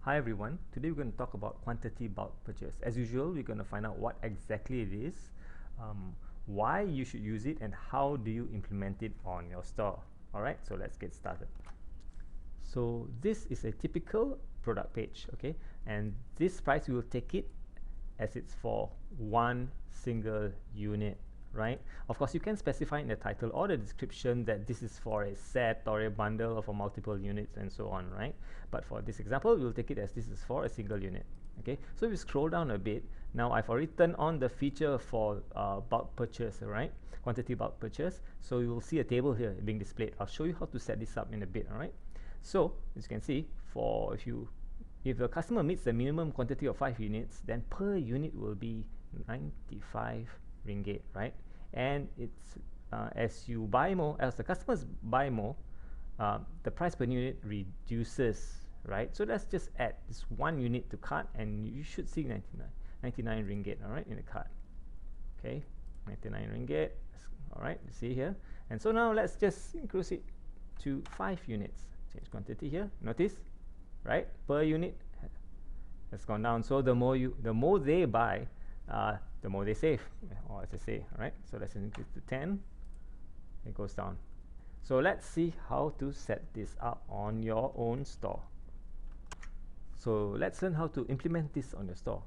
Hi everyone, today we're going to talk about quantity bulk purchase. As usual, we're going to find out what exactly it is, why you should use it, and how do you implement it on your store. Alright, so let's get started. So this is a typical product page, okay, and this price we will take it as it's for one single unit, right? Of course, you can specify in the title or the description that this is for a set or a bundle or for multiple units and so on, right? But for this example, we'll take it as this is for a single unit. Okay, so if you scroll down a bit, now I've already turned on the feature for bulk purchase, right? Quantity bulk purchase. So you will see a table here being displayed. I'll show you how to set this up in a bit, all right? So as you can see, if the customer meets the minimum quantity of 5 units, then per unit will be 95 ringgit, right? And it's as you buy more, as the customers buy more, the price per unit reduces, right? So let's just add this one unit to cart, and you should see 99 ringgit, all right, in the cart. Okay, 99 ringgit, all right, you see here. And so now let's just increase it to 5 units. Change quantity here. Notice, right? Per unit has gone down. So the more they buy, the more they save, or as I say, right? So let's increase to 10. It goes down. So let's see how to set this up on your own store. So let's learn how to implement this on your store.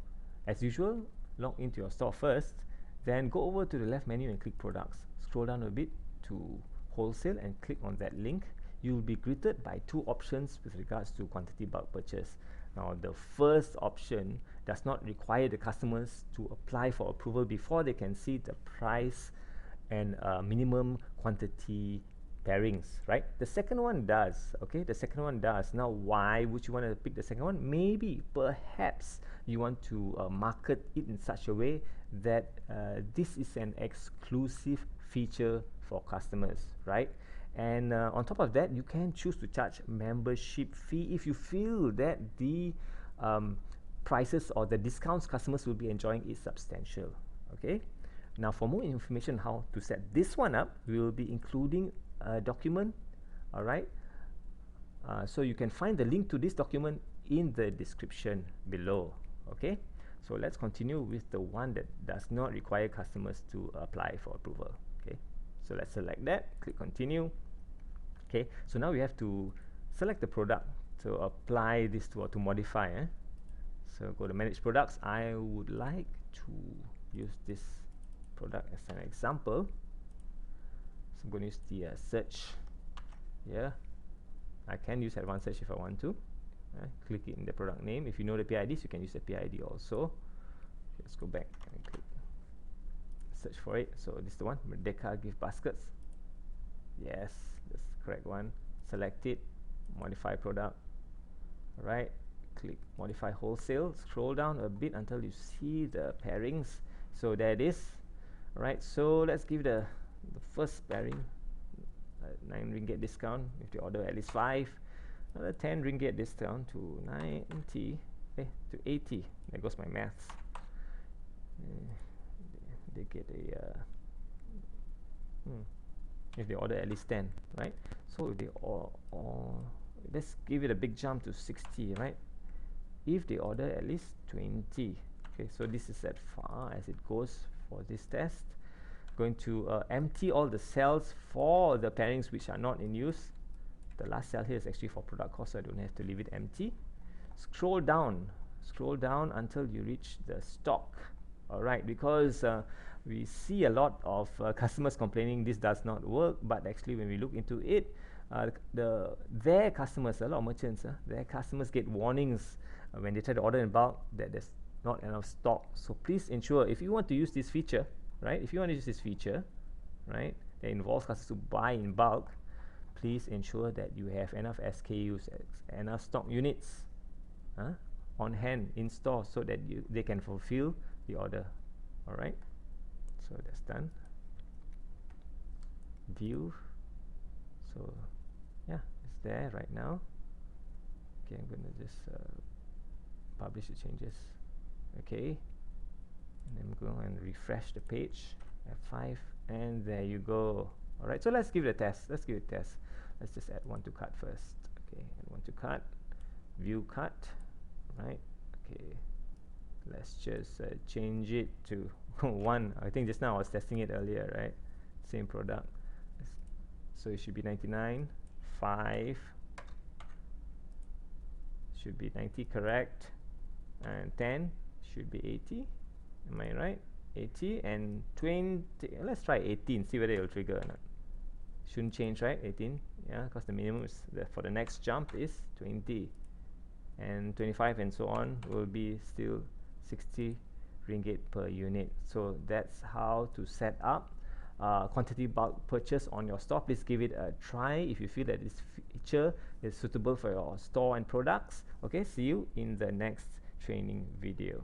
As usual, log into your store first, then go over to the left menu and click products. Scroll down a bit to wholesale and click on that link. You'll be greeted by two options with regards to quantity bulk purchase. Now, the first option does not require the customers to apply for approval before they can see the price and minimum quantity pairings, right? The second one does, okay? The second one does. Now, why would you want to pick the second one? Maybe, perhaps, you want to market it in such a way that this is an exclusive feature for customers, right? And on top of that, you can choose to charge membership fee if you feel that the prices or the discounts customers will be enjoying is substantial. Okay. Now, for more information how to set this one up, we will be including a document. All right. So you can find the link to this document in the description below. Okay. So let's continue with the one that does not require customers to apply for approval. Okay. So let's select that. Click continue. Okay, so now we have to select the product to apply this to, or to modify. So go to manage products. I would like to use this product as an example. So I'm going to use the search here. I can use advanced search if I want to. Click it in the product name. If you know the PIDs, you can use the PID also. Let's go back and click search for it. So this is the one, Merdeka gift baskets. Yes, that's the correct one. Select it, modify product. Alright, click modify wholesale. Scroll down a bit until you see the pairings. So there it is. Alright, so let's give the first pairing 9 ringgit discount if they order at least 5. Another 10 ringgit discount to 90, to 80. There goes my maths. They get a if they order at least 10, right? So if they let's give it a big jump to 60, right? If they order at least 20, okay, so this is as far as it goes for this test. Going to empty all the cells for the pairings which are not in use. The last cell here is actually for product cost, so I don't have to leave it empty. Scroll down until you reach the stock. All right, because we see a lot of customers complaining this does not work, but actually when we look into it, their customers, a lot of merchants, their customers get warnings when they try to order in bulk that there's not enough stock. So please ensure, if you want to use this feature, right, that involves customers to buy in bulk, please ensure that you have enough SKUs, enough stock units on hand in store so that they can fulfill the order. All right, so that's done. View. So yeah, it's there right now. Okay, I'm gonna just publish the changes. Okay, and then I'm going to refresh the page. F5, and there you go. All right, so let's give it a test. Let's just add one to cart first. Okay, and one to cart. View cart. right? Okay, let's just change it to 1. I think just now I was testing it earlier, right? Same product, so it should be 99. 5 should be 90, correct, and 10 should be 80. Am I right? 80 and 20. Let's try 18, see whether it will trigger or not. Shouldn't change, right? 18, yeah, because the minimum is for the next jump is 20, and 25 and so on will be still 60 ringgit per unit. So that's how to set up quantity bulk purchase on your store. Please give it a try if you feel that this feature is suitable for your store and products. Okay, see you in the next training video.